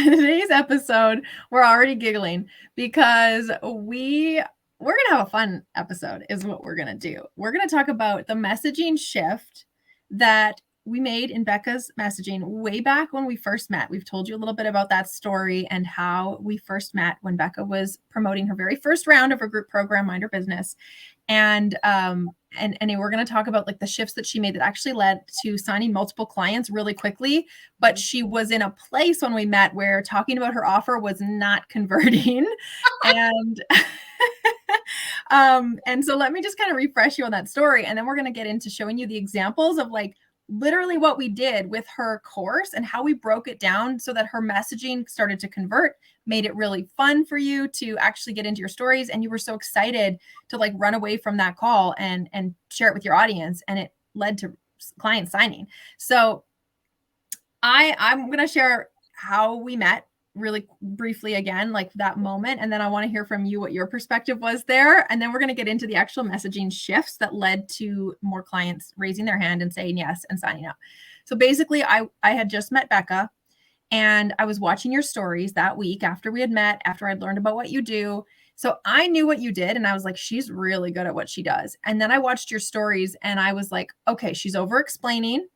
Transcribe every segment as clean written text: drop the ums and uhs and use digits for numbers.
today's episode, we're already giggling because we're going to have a fun episode is what we're going to do. We're going to talk about the messaging shift that we made in Becca's messaging way back when we first met. We've told you a little bit about that story and how we first met when Becca was promoting her very first round of her group program, Mind Her Business. And we're going to talk about like the shifts that she made that actually led to signing multiple clients really quickly. But she was in a place when we met where talking about her offer was not converting. And and so let me just kind of refresh you on that story. And then we're going to get into showing you the examples of like literally what we did with her course and how we broke it down so that her messaging started to convert, made it really fun for you to actually get into your stories. And you were so excited to like run away from that call and share it with your audience. And it led to client signing. So I'm going to share how we met really briefly again, like that moment. And then I want to hear from you what your perspective was there. And then we're going to get into the actual messaging shifts that led to more clients raising their hand and saying yes and signing up. So basically, I had just met Becca and I was watching your stories that week after we had met, after I'd learned about what you do. So I knew what you did. And I was like, she's really good at what she does. And then I watched your stories and I was like, okay, she's over explaining.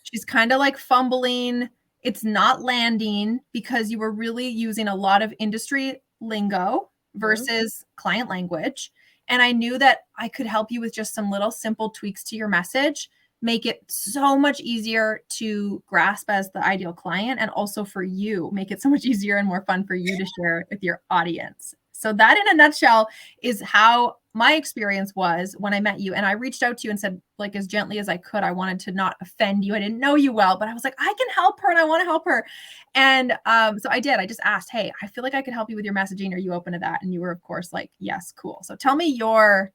She's kind of like fumbling. It's not landing because you were really using a lot of industry lingo versus client language. And I knew that I could help you with just some little simple tweaks to your message, make it so much easier to grasp as the ideal client. And also for you, make it so much easier and more fun for you to share with your audience. So that in a nutshell is how my experience was when I met you. And I reached out to you and said, like, as gently as I could, I wanted to not offend you. I didn't know you well, but I was like, I can help her and I want to help her. And so I did. I just asked, hey, I feel like I could help you with your messaging. Are you open to that? And you were, of course, like, yes, cool. So tell me your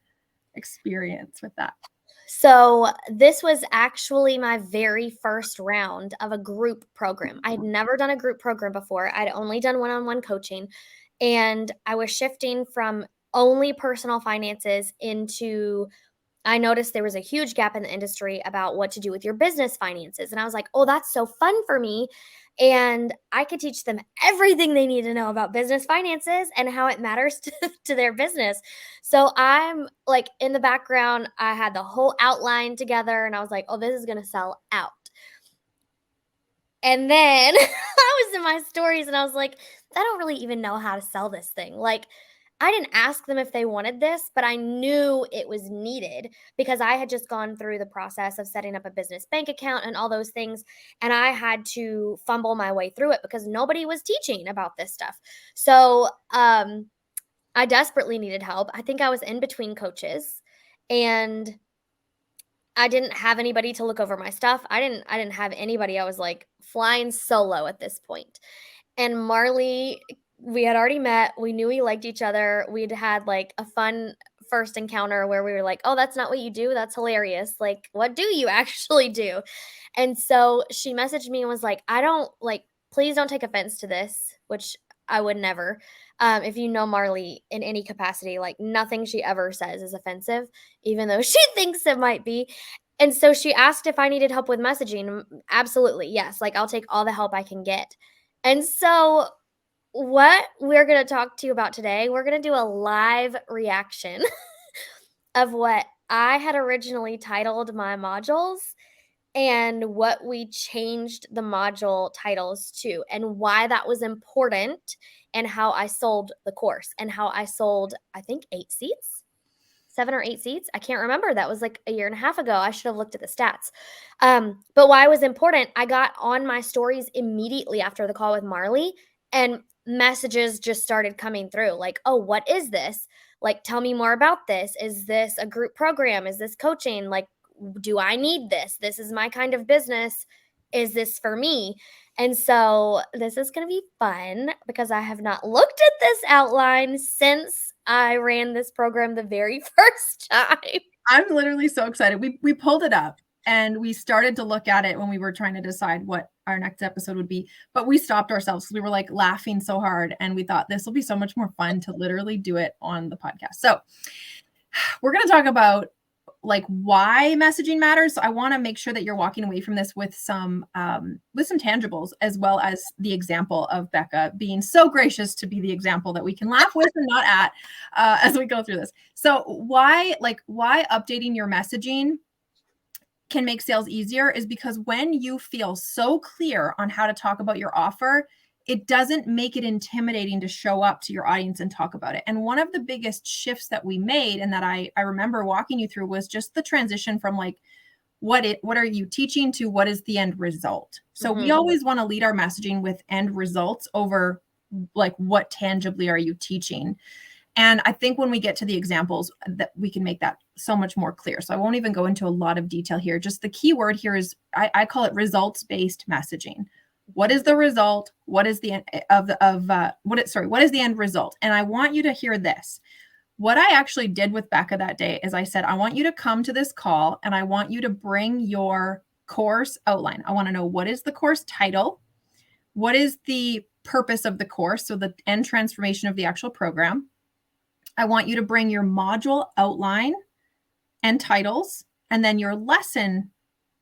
experience with that. So this was actually my very first round of a group program. I had never done a group program before. I'd only done one-on-one coaching. And I was shifting from only personal finances into, I noticed there was a huge gap in the industry about what to do with your business finances. And I was like, oh, that's so fun for me. And I could teach them everything they need to know about business finances and how it matters to their business. So I'm like in the background, I had the whole outline together and I was like, oh, this is going to sell out. And then I was in my stories and I was like, I don't really even know how to sell this thing. Like, I didn't ask them if they wanted this, but I knew it was needed because I had just gone through the process of setting up a business bank account and all those things. And I had to fumble my way through it because nobody was teaching about this stuff. So I desperately needed help. I think I was in between coaches and I didn't have anybody to look over my stuff. I didn't have anybody. I was like flying solo at this point. And Marley, we had already met. We knew we liked each other. We'd had like a fun first encounter where we were like, "Oh, that's not what you do. That's hilarious. Like, what do you actually do?" And so she messaged me and was like, "I don't like please don't take offense to this," which I would never. If you know Marley in any capacity, like nothing she ever says is offensive, even though she thinks it might be. And so she asked if I needed help with messaging. Absolutely, yes. Like I'll take all the help I can get. And so what we're going to talk to you about today, we're going to do a live reaction of what I had originally titled my modules and what we changed the module titles to and why that was important and how I sold the course and how I sold, I think, 7 or 8 seats. I can't remember. That was like a year and a half ago. I should have looked at the stats. But why it was important, I got on my stories immediately after the call with Marley and messages just started coming through like, oh, what is this? Like, tell me more about this. Is this a group program? Is this coaching? Like, do I need this? This is my kind of business. Is this for me? And so this is going to be fun because I have not looked at this outline since I ran this program the very first time. I'm literally so excited. We pulled it up and we started to look at it when we were trying to decide what our next episode would be, but we stopped ourselves. We were like laughing so hard and we thought this will be so much more fun to literally do it on the podcast. So we're going to talk about like why messaging matters. So I want to make sure that you're walking away from this with some tangibles, as well as the example of Becca being so gracious to be the example that we can laugh with and not at as we go through this. So why updating your messaging can make sales easier is because when you feel so clear on how to talk about your offer, it doesn't make it intimidating to show up to your audience and talk about it. And one of the biggest shifts that we made, and that I remember walking you through, was just the transition from like, what are you teaching to what is the end result. So we always want to lead our messaging with end results over like, what tangibly are you teaching? And I think when we get to the examples, that we can make that so much more clear. So I won't even go into a lot of detail here. Just the key word here is I call it results-based messaging. What is the result? What is the what is the end result? And I want you to hear this. What I actually did with Becca that day is I said, I want you to come to this call and I want you to bring your course outline. I want to know, what is the course title? What is the purpose of the course? So the end transformation of the actual program. I want you to bring your module outline and titles, and then your lesson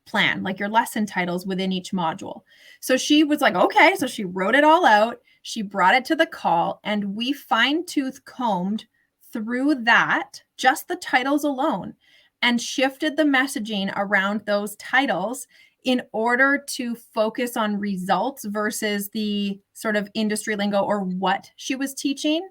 plan, like your lesson titles within each module. So she was like, okay. So she wrote it all out. She brought it to the call, and we fine-tooth combed through that, just the titles alone, and shifted the messaging around those titles in order to focus on results versus the sort of industry lingo or what she was teaching.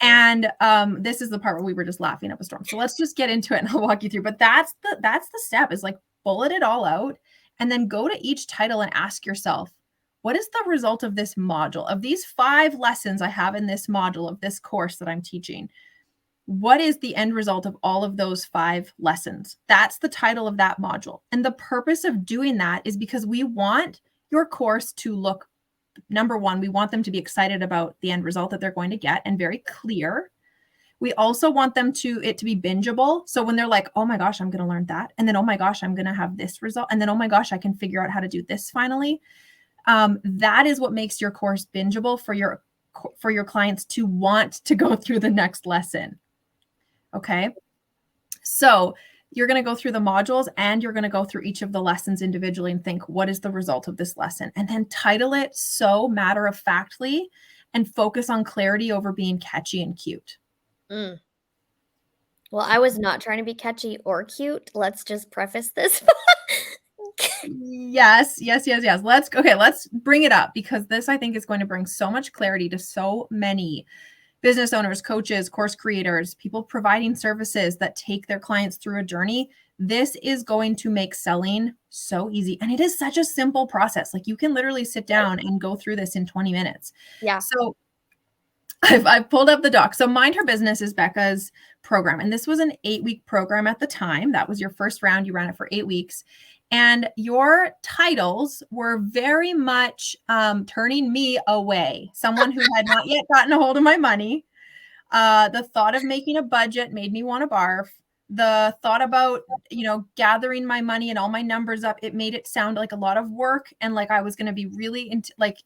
And this is the part where we were just laughing up a storm. So let's just get into it and I'll walk you through. But that's the step, is like bullet it all out and then go to each title and ask yourself, what is the result of this module? Of these 5 lessons I have in this module of this course that I'm teaching, what is the end result of all of those 5 lessons? That's the title of that module. And the purpose of doing that is because we want your course to look, number one, we want them to be excited about the end result that they're going to get and very clear. We also want them it to be bingeable. So when they're like, oh my gosh, I'm going to learn that. And then, oh my gosh, I'm going to have this result. And then, oh my gosh, I can figure out how to do this finally. That is what makes your course bingeable for your clients to want to go through the next lesson. Okay. So you're going to go through the modules and you're going to go through each of the lessons individually and think, what is the result of this lesson? And then title it so matter-of-factly and focus on clarity over being catchy and cute. Well, I was not trying to be catchy or cute. Let's just preface this. Yes. Let's bring it up, because this, I think, is going to bring so much clarity to so many business owners, coaches, course creators, people providing services that take their clients through a journey. This is going to make selling so easy. And it is such a simple process. Like, you can literally sit down and go through this in 20 minutes. Yeah. So I've pulled up the doc. So Mind Her Business is Becca's program. And this was an 8-week program at the time. That was your first round. You ran it for 8 weeks. And your titles were very much turning me away. Someone who had not yet gotten a hold of my money. The thought of making a budget made me want to barf. The thought about, gathering my money and all my numbers up, it made it sound like a lot of work and like I was going to be really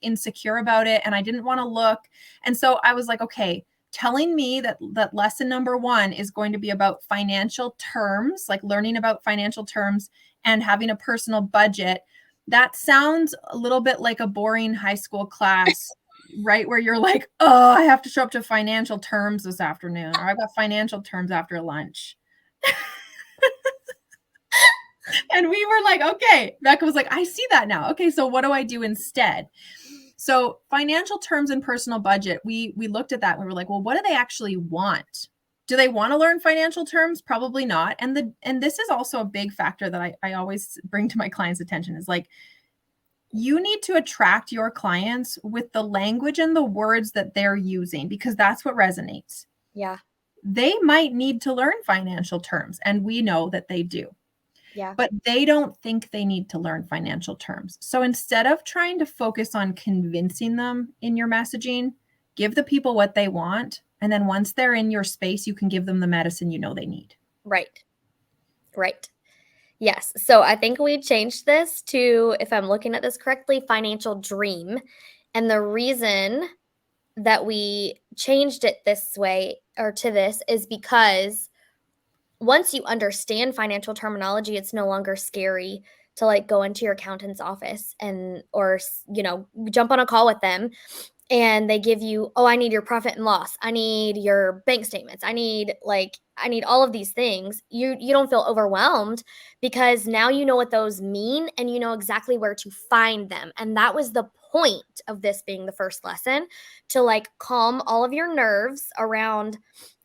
insecure about it. And I didn't want to look. And so I was like, okay, telling me that lesson number 1 is going to be about financial terms, like learning about financial terms and having a personal budget. That sounds a little bit like a boring high school class, right? Where you're like, oh, I have to show up to financial terms this afternoon, or I've got financial terms after lunch. And we were like, okay, Becca was like, I see that now. Okay, so what do I do instead? So financial terms and personal budget, we looked at that and we were like, well, what do they actually want? Do they want to learn financial terms? Probably not. And this is also a big factor that I always bring to my clients' attention, is like, you need to attract your clients with the language and the words that they're using, because that's what resonates. Yeah. They might need to learn financial terms, and we know that they do. Yeah. But they don't think they need to learn financial terms. So instead of trying to focus on convincing them in your messaging, give the people what they want. And then once they're in your space, you can give them the medicine they need. Right. Yes. So I think we changed this to, if I'm looking at this correctly, financial dream. And the reason that we changed it this way, or to this, is because once you understand financial terminology, it's no longer scary to like go into your accountant's office and or jump on a call with them and they give you, oh, I need your profit and loss, I need your bank statements, I need all of these things. You don't feel overwhelmed because now you know what those mean and you know exactly where to find them. And that was the point of this being the first lesson, to like calm all of your nerves around,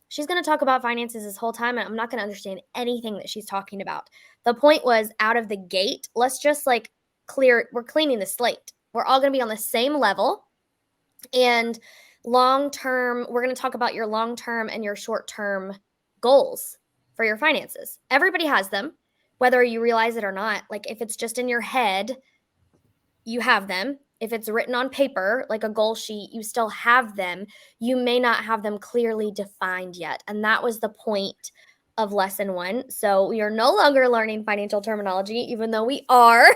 she's going to talk about finances this whole time and I'm not going to understand anything that she's talking about. The point was, out of the gate, let's just like we're cleaning the slate. We're all going to be on the same level. And long term, we're going to talk about your long term and your short term goals for your finances. Everybody has them, whether you realize it or not. Like if it's just in your head, you have them. If it's written on paper, like a goal sheet, you still have them. You may not have them clearly defined yet. And that was the point of lesson 1. So we are no longer learning financial terminology, even though we are.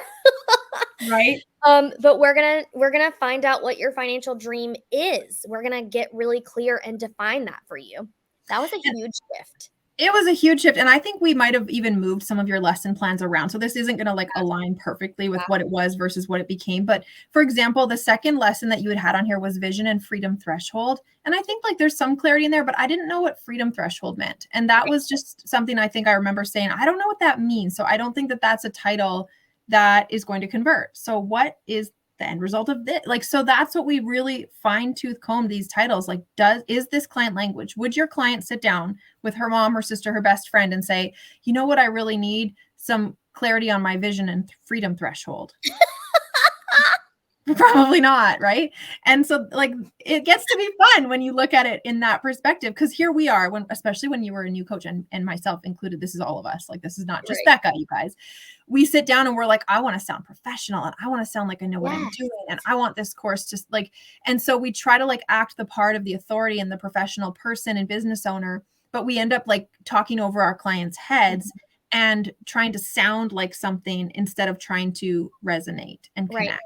Right. But we're gonna find out what your financial dream is. We're gonna get really clear and define that for you. That was a huge shift. It was a huge shift. And I think we might have even moved some of your lesson plans around. So this isn't going to like align perfectly with what it was versus what it became. But for example, the second lesson that you had on here was vision and freedom threshold. And I think like there's some clarity in there, but I didn't know what freedom threshold meant. And that was just something I think I remember saying, I don't know what that means. So I don't think that that's a title that is going to convert. So what is the end result of this? Like, so that's what we really fine tooth comb these titles. Like, is this client language? Would your client sit down with her mom, her sister, her best friend and say, you know what I really need? Some clarity on my vision and freedom threshold. Probably not, right? And so like it gets to be fun when you look at it in that perspective, because here we are, especially when you were a new coach and myself included, this is all of us, like this is not just Becca, you guys. We sit down and we're like, I want to sound professional and I want to sound like I know what I'm doing and I want this course just like, and so we try to like act the part of the authority and the professional person and business owner, but we end up like talking over our clients' heads and trying to sound like something instead of trying to resonate and connect.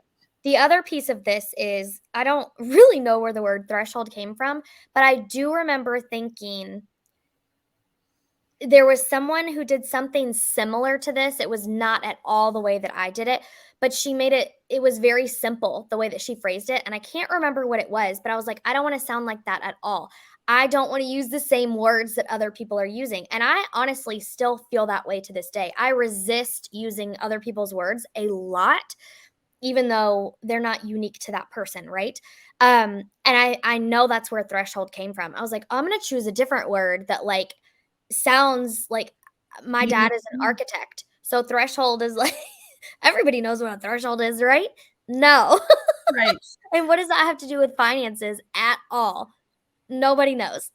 The other piece of this is, I don't really know where the word threshold came from, but I do remember thinking there was someone who did something similar to this. It was not at all the way that I did it, but she made it was very simple the way that she phrased it. And I can't remember what it was, but I was like, I don't want to sound like that at all. I don't want to use the same words that other people are using. And I honestly still feel that way to this day. I resist using other people's words a lot, even though they're not unique to that person, right? And I know that's where threshold came from. I was like, oh, I'm gonna choose a different word that like sounds like, my dad is an architect, so threshold is like everybody knows what a threshold is, right? No. Right. And what does that have to do with finances at all? Nobody knows.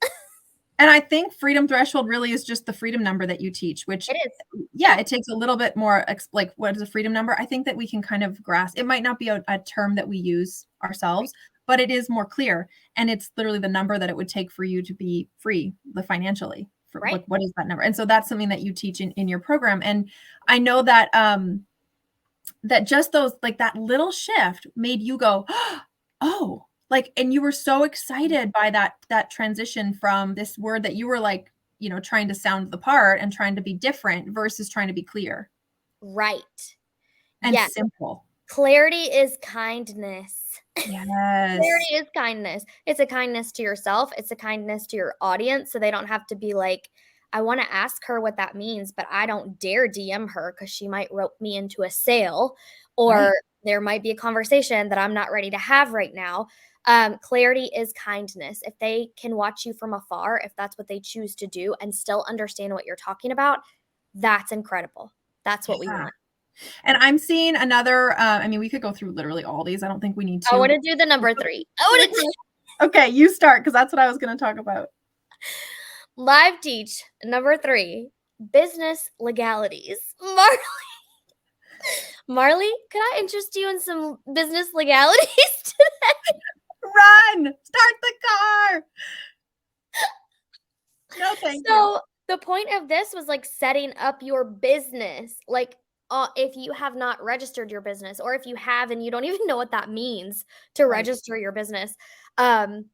And I think freedom threshold really is just the freedom number that you teach, which It is. yeah, it takes a little bit more like what is a freedom number? I think that we can kind of grasp. It might not be a term that we use ourselves, but it is more clear. And it's literally the number that it would take for you to be free financially. Like, what is that number? And so that's something that you teach in your program. And I know that that just those like that little shift made you go, oh, like, and you were so excited by that transition from this word that you were like, you know, trying to sound the part and trying to be different versus trying to be clear. Right. And simple. Clarity is kindness. Yes. Clarity is kindness. It's a kindness to yourself. It's a kindness to your audience. So they don't have to be like, I want to ask her what that means, but I don't dare DM her because she might rope me into a sale, or there might be a conversation that I'm not ready to have right now. Clarity is kindness. If they can watch you from afar, if that's what they choose to do and still understand what you're talking about, that's incredible. That's what we want. And I'm seeing another, I mean, we could go through literally all these. I don't think we need to. I want to do the number 3. Okay, you start, because that's what I was going to talk about. Live teach number 3, business legalities. Marley, could I interest you in some business legalities today? Run! Start the car! No, thank you. So the point of this was like setting up your business. Like if you have not registered your business, or if you have and you don't even know what that means to register your business, separate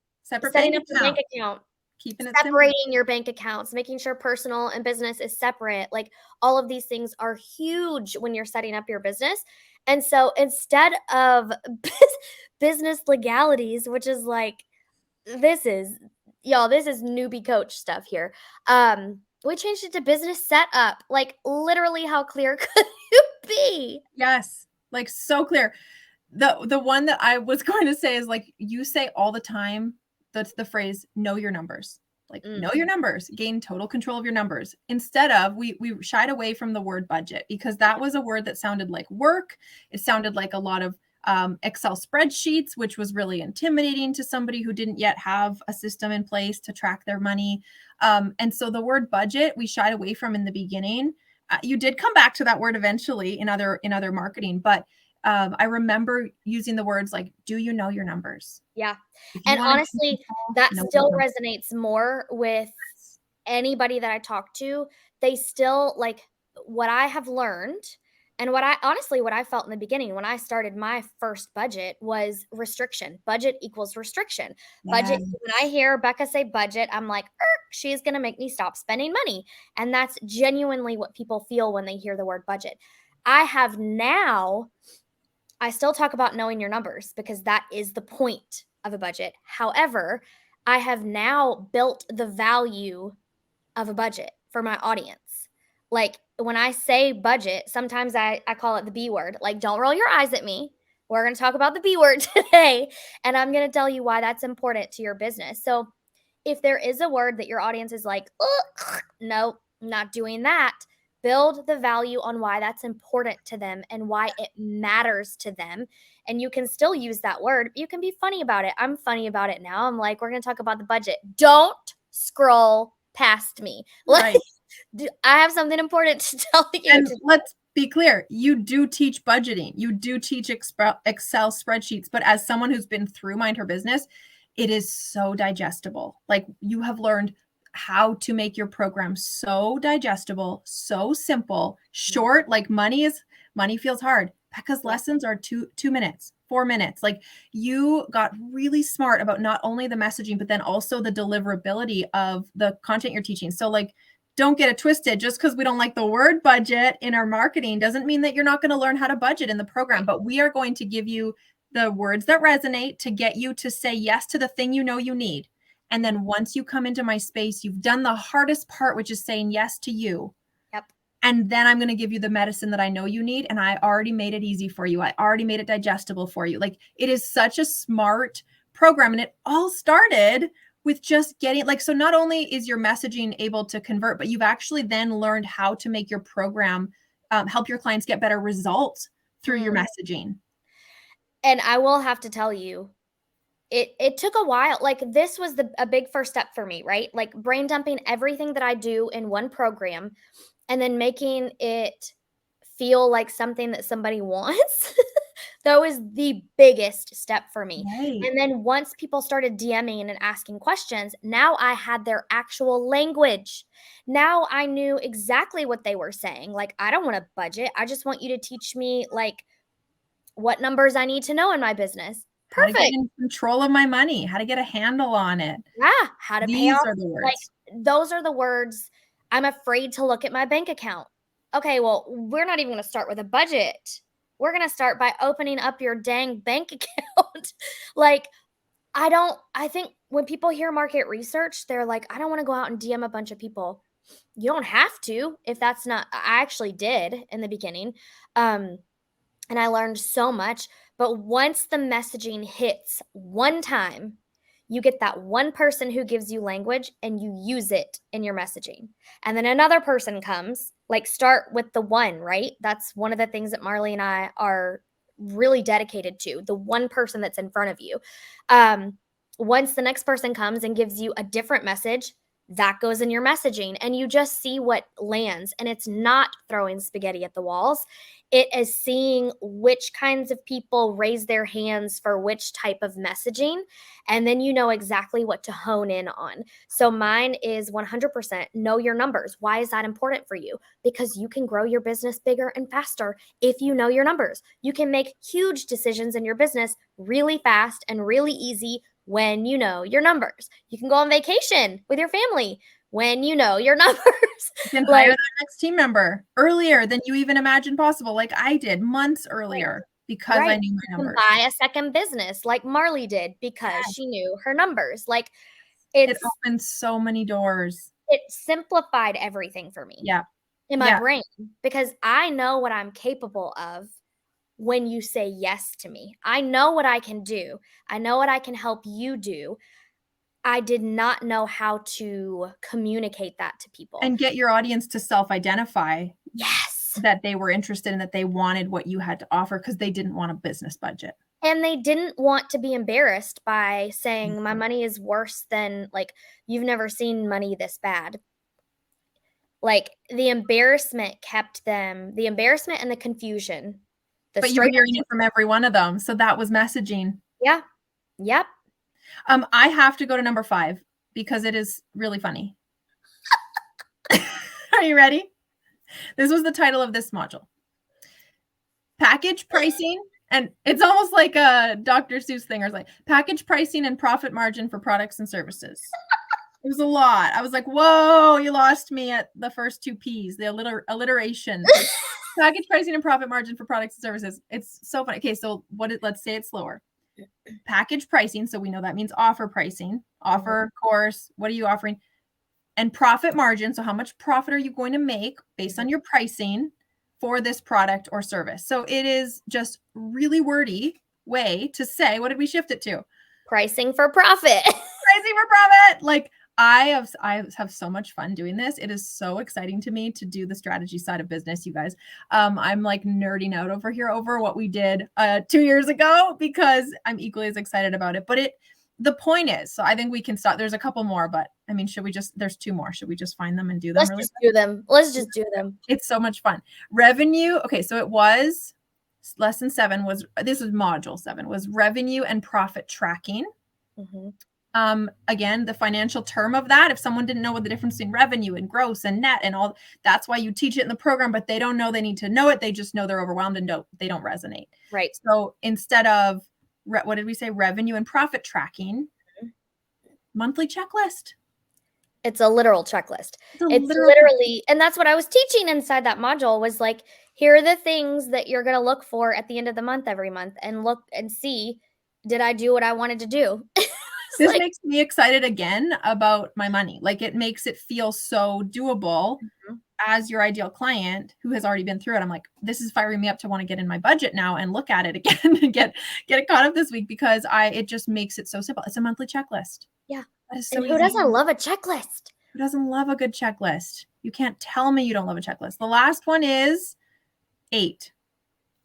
setting bank up a bank account. Keeping it simple. separating your bank accounts, making sure personal and business is separate. Like all of these things are huge when you're setting up your business. And so instead of business legalities, which is like, this is, y'all, this is newbie coach stuff here. We changed it to business setup. Like literally, how clear could you be? Yes. Like so clear. The one that I was going to say is like you say all the time, that's the phrase know your numbers. Like know your numbers, gain total control of your numbers. Instead of we shied away from the word budget because that was a word that sounded like work. It sounded like a lot of Excel spreadsheets, which was really intimidating to somebody who didn't yet have a system in place to track their money. And so the word budget we shied away from in the beginning. You did come back to that word eventually in other marketing, but I remember using the words like, do you know your numbers? Yeah. If you And want to gain honestly, control, that know your still numbers. resonates more with anybody that I talk to. They still like what I have learned and what I felt in the beginning when I started my first budget was restriction. Budget equals restriction. Budget, Yes, when I hear Becca say budget, I'm like, she's going to make me stop spending money. And that's genuinely what people feel when they hear the word budget. I have now I still talk about knowing your numbers because that is the point of a budget. However, I have now built the value of a budget for my audience. Like when I say budget, sometimes I call it the B word. Like, don't roll your eyes at me. We're going to talk about the B word today. And I'm going to tell you why that's important to your business. So, if there is a word that your audience is like, oh, no, not doing that, build the value on why that's important to them and why it matters to them. And you can still use that word. You can be funny about it. I'm funny about it now. I'm like, we're going to talk about the budget. Don't scroll past me. Like, right. I have something important to tell you. And let's be clear, you do teach budgeting. You do teach Excel spreadsheets, but as someone who's been through Mind Her Business, it is so digestible. Like you have learned how to make your program so digestible, so simple, short, like money feels hard. Becca's Yeah. lessons are 2 minutes, 4 minutes. Like you got really smart about not only the messaging, but then also the deliverability of the content you're teaching. So like don't get it twisted. Just because we don't like the word budget in our marketing doesn't mean that you're not going to learn how to budget in the program, but we are going to give you the words that resonate to get you to say yes to the thing you know you need. And then once you come into my space, you've done the hardest part, which is saying yes to you. Yep. And then I'm going to give you the medicine that I know you need. And I already made it easy for you. I already made it digestible for you. Like it is such a smart program. And it all started with just getting like, so not only is your messaging able to convert, but you've actually then learned how to make your program help your clients get better results through your messaging. And I will have to tell you, it took a while. Like this was a big first step for me, right? Like brain dumping everything that I do in one program and then making it feel like something that somebody wants. That was the biggest step for me. Right. And then once people started DMing and asking questions, now I had their actual language. Now I knew exactly what they were saying. Like, I don't want a budget. I just want you to teach me like what numbers I need to know in my business. How to get Perfect. in control of my money, how to get a handle on it. Yeah, how to pay These off, are the like, words. those are the words. I'm afraid to look at my bank account. Okay, well, we're not even gonna start with a budget. We're gonna start by opening up your dang bank account. Like, I think when people hear market research, they're like, "I don't wanna go out and DM a bunch of people." You don't have to if that's not I actually did in the beginning. Um, and I learned so much. But once the messaging hits one time, you get that one person who gives you language and you use it in your messaging. And then another person comes, like start with the one, right? That's one of the things that Marley and I are really dedicated to, the one person that's in front of you. Um, Once the next person comes and gives you a different message, that goes in your messaging and you just see what lands. And it's not throwing spaghetti at the walls. It is seeing which kinds of people raise their hands for which type of messaging, and then you know exactly what to hone in on. So mine is 100% know your numbers. Why is that important for you? Because you can grow your business bigger and faster if you know your numbers. You can make huge decisions in your business really fast and really easy when you know your numbers. You can go on vacation with your family when you know your numbers. You can hire Like, that next team member earlier than you even imagined possible, like I did months right, earlier because I right. knew You my can numbers. buy a second business like Marley did because Yes. she knew her numbers. Like, It it's opened so many doors. it simplified everything for me Yeah. in my Yeah. brain because I know what I'm capable of when you say yes to me. I know what I can do. I know what I can help you do. I did not know how to communicate that to people. And get your audience to self-identify Yes. that they were interested and that they wanted what you had to offer because they didn't want a business budget. And they didn't want to be embarrassed by saying, my money is worse than, like, you've never seen money this bad. Like, the embarrassment and the confusion, the But you were straight hearing it from every one of them. So that was messaging. yeah. Yep. I have to go to number 5 because it is really funny. Are you ready? This was the title of this module. Package pricing, and it's almost like a Dr. Seuss thing or like package pricing and profit margin for products and services. It was a lot. I was like, whoa, you lost me at the first 2 P's, the alliteration. Package pricing and profit margin for products and services. It's so funny. Okay, so let's say it slower. Package pricing, so we know that means offer pricing, offer course, what are you offering? And profit margin, so how much profit are you going to make based on your pricing for this product or service? So it is just really wordy way to say, what did we shift it to? Pricing for profit. Pricing for profit. Like I have so much fun doing this. It is so exciting to me to do the strategy side of business, you guys. I'm like nerding out over here over what we did 2 years ago because I'm equally as excited about it. But the point is, so I think we can stop. There's a couple more, but I mean, there's 2 more. Should we just find them and do them Let's really just quick? do them. Let's just do them. It's so much fun. Revenue. Okay, so it was lesson 7 this was module 7 was revenue and profit tracking. Mm-hmm. Again, the financial term of that, if someone didn't know what the difference between revenue and gross and net and all, that's why you teach it in the program, but they don't know they need to know it. They just know they're overwhelmed and they don't resonate. Right. So instead of, what did we say? Revenue and profit tracking, monthly checklist. It's a literal checklist. It's literally, and that's what I was teaching inside that module was like, here are the things that you're going to look for at the end of the month every month and look and see, did I do what I wanted to do? This makes me excited again about my money. Like it makes it feel so doable as your ideal client who has already been through it. I'm like, this is firing me up to want to get in my budget now and look at it again and get it caught up this week because it just makes it so simple. It's a monthly checklist. Yeah. That is so And who easy. doesn't love a checklist? Who doesn't love a good checklist? You can't tell me you don't love a checklist. The last one is 8.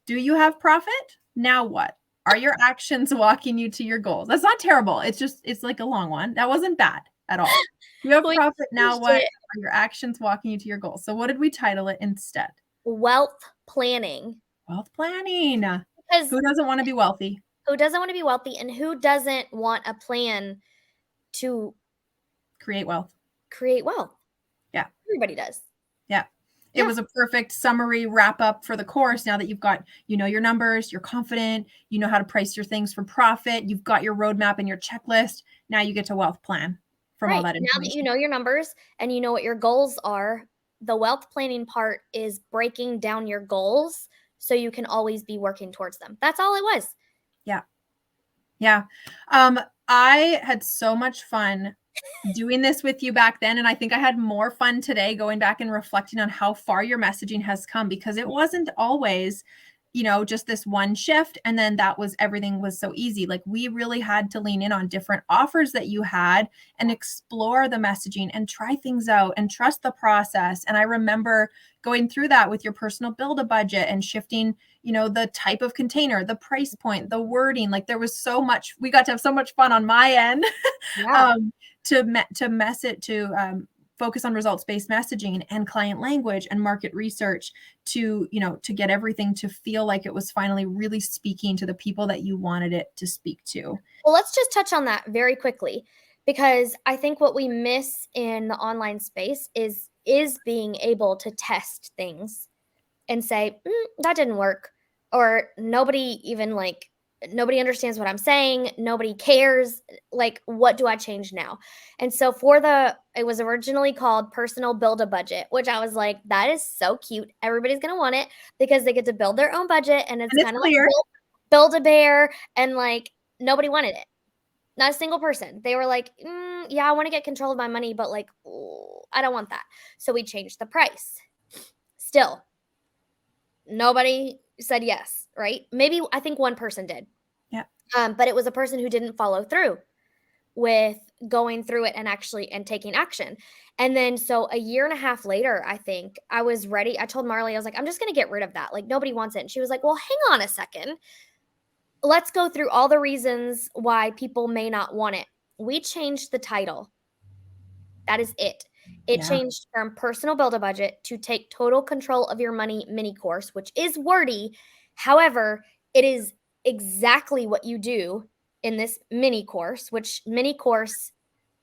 Do you have profit? Now what? Are your actions walking you to your goals? That's not terrible. It's like a long one. That wasn't bad at all. You have profit. Now what? Are your actions walking you to your goals? So what did we title it instead? Wealth planning. Wealth planning. Because who doesn't want to be wealthy? Who doesn't want to be wealthy and who doesn't want a plan to create wealth? Yeah. Everybody does. Yeah. It was a perfect summary wrap up for the course. Now that you've got, your numbers, you're confident, you know how to price your things for profit, you've got your roadmap and your checklist. Now you get to wealth plan from all that information. Now that you know your numbers and you know what your goals are, the wealth planning part is breaking down your goals so you can always be working towards them. That's all it was. Yeah. Yeah. I had so much fun doing this with you back then. And I think I had more fun today going back and reflecting on how far your messaging has come because it wasn't always, just this one shift. And then everything was so easy. Like we really had to lean in on different offers that you had and explore the messaging and try things out and trust the process. And I remember going through that with your personal build a budget and shifting, the type of container, the price point, the wording. Like there was so much, we got to have so much fun on my end. Yeah. to focus on results-based messaging and client language and market research to get everything to feel like it was finally really speaking to the people that you wanted it to speak to. Well, let's just touch on that very quickly because I think what we miss in the online space is being able to test things and say, that didn't work, or nobody even Nobody understands what I'm saying. Nobody cares. Like, what do I change now? And so it was originally called Personal Build a Budget, which I was like, that is so cute. Everybody's going to want it because they get to build their own budget. And it's And it's kind of like clear. build a bear. And like, nobody wanted it. Not a single person. They were like, yeah, I want to get control of my money, but like, ooh, I don't want that. So we changed the price. Still, nobody said yes, right? Maybe I think one person did. Yeah. But it was a person who didn't follow through with going through it and taking action. And then so a year and a half later, I think I was ready. I told Marley, I was like, I'm just going to get rid of that. Like nobody wants it. And she was like, well, hang on a second. Let's go through all the reasons why people may not want it. We changed the title. That is it. It Yeah. changed from Personal Build a Budget to Take Total Control of Your Money mini course, which is wordy. However, it is exactly what you do in this mini course, which mini course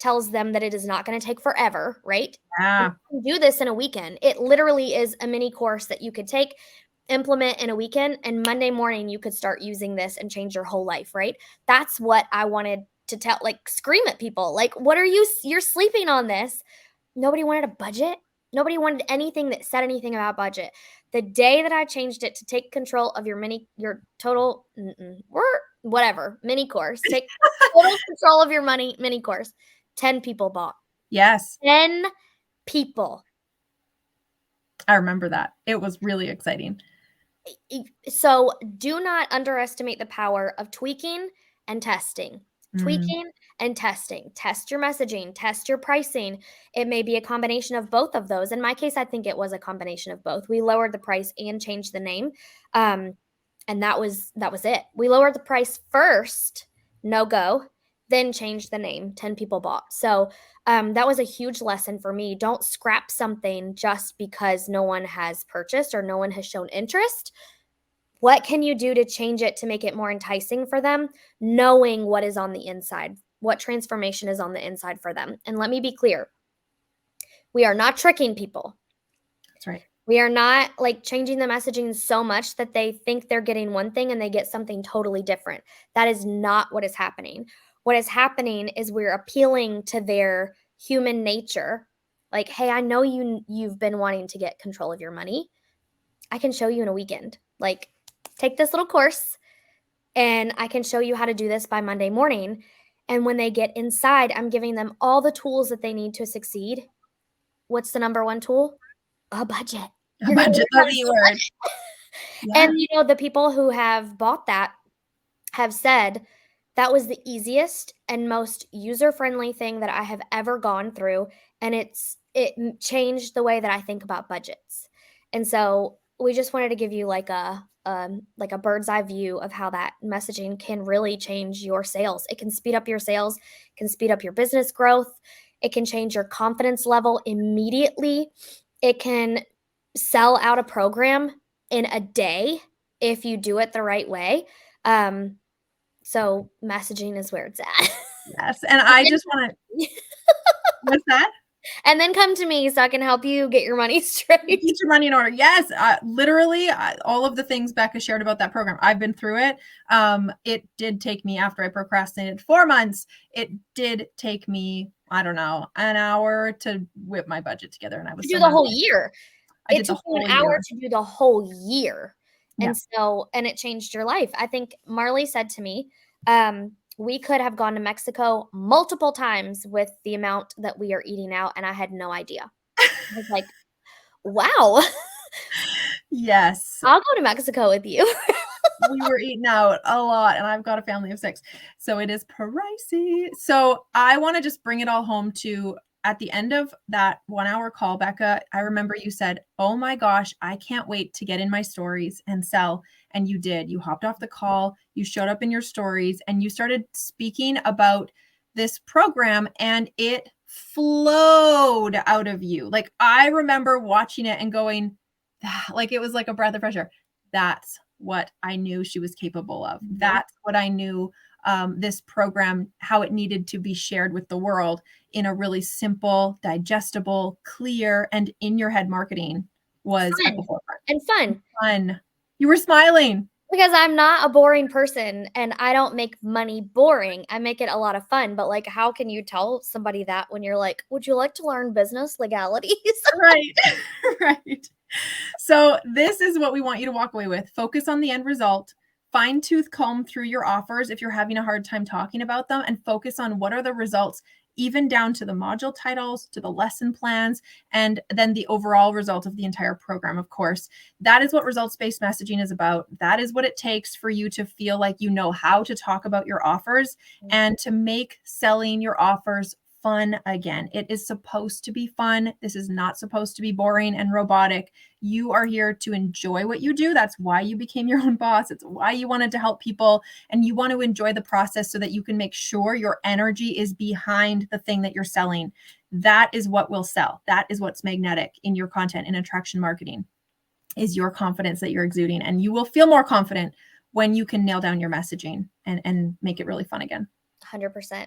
tells them that it is not going to take forever, right? You Yeah. can do this in a weekend. It literally is a mini course that you could take, implement in a weekend, and Monday morning you could start using this and change your whole life, right? That's what I wanted to tell, like scream at people. Like, what are you're sleeping on this? Nobody wanted a budget. Nobody wanted anything that said anything about budget. The day that I changed it to take control of your total, whatever, mini course, take total control of your money mini course, 10 people bought. Yes. 10 people. I remember that. It was really exciting. So do not underestimate the power of tweaking and testing. Tweaking and testing. Test your messaging, test your pricing. It may be a combination of both of those. In my case, I think it was a combination of both. We lowered the price and changed the name. And that was it. We lowered the price first, no go, then changed the name. 10 people bought. So that was a huge lesson for me. Don't scrap something just because no one has purchased or no one has shown interest. What can you do to change it to make it more enticing for them, knowing what is on the inside, what transformation is on the inside for them? And let me be clear, we are not tricking people. That's right. We are not like changing the messaging so much that they think they're getting one thing and they get something totally different. That is not what is happening. What is happening is we're appealing to their human nature. Like, hey, I know you've been wanting to get control of your money. I can show you in a weekend. Like, take this little course and I can show you how to do this by Monday morning. And when they get inside, I'm giving them all the tools that they need to succeed. What's the number one tool? A budget. A You're going to budget, learn how the to V do a word. budget. Yeah. And the people who have bought that have said that was the easiest and most user-friendly thing that I have ever gone through, and it changed the way that I think about budgets. And so we just wanted to give you like a bird's eye view of how that messaging can really change your sales. It can speed up your sales, can speed up your business growth. It can change your confidence level immediately. It can sell out a program in a day if you do it the right way. So messaging is where it's at. Yes. And I just want to, what's that? And then come to me so I can help you get your money straight. Get your money in order. Yes. Literally, all of the things Becca shared about that program, I've been through it. It did take me, after I procrastinated 4 months, it did take me, I don't know, an hour to whip my budget together. And I was To do the whole year. It took you an hour to do the whole year. And and it changed your life. I think Marley said to me, we could have gone to Mexico multiple times with the amount that we are eating out, and I had no idea. I was like, wow. Yes. I'll go to Mexico with you. We were eating out a lot, and I've got a family of 6, so it is pricey. So I want to just bring it all home to, at the end of that 1-hour call, Becca, I remember you said, oh my gosh, I can't wait to get in my stories and sell. And you did. You hopped off the call, you showed up in your stories, and you started speaking about this program, and it flowed out of you. Like, I remember watching it and going, like, it was like a breath of fresh air. That's what I knew she was capable of. Mhm. That's what I knew this program, how it needed to be shared with the world in a really simple, digestible, clear, and in your head marketing was at the forefront. And fun. Fun. You were smiling. Because I'm not a boring person and I don't make money boring. I make it a lot of fun. But like, how can you tell somebody that when you're like, would you like to learn business legalities? Right. Right. So this is what we want you to walk away with. Focus on the end result. Fine tooth comb through your offers if you're having a hard time talking about them, and focus on what are the results, even down to the module titles, to the lesson plans, and then the overall result of the entire program, of course. That is what results-based messaging is about. That is what it takes for you to feel like you know how to talk about your offers and to make selling your offers fun again. It is supposed to be fun. This is not supposed to be boring and robotic. You are here to enjoy what you do. That's why you became your own boss. It's why you wanted to help people, and you want to enjoy the process so that you can make sure your energy is behind the thing that you're selling. That is what will sell. That is what's magnetic in your content in attraction marketing, is your confidence that you're exuding. And you will feel more confident when you can nail down your messaging and make it really fun again. 100%.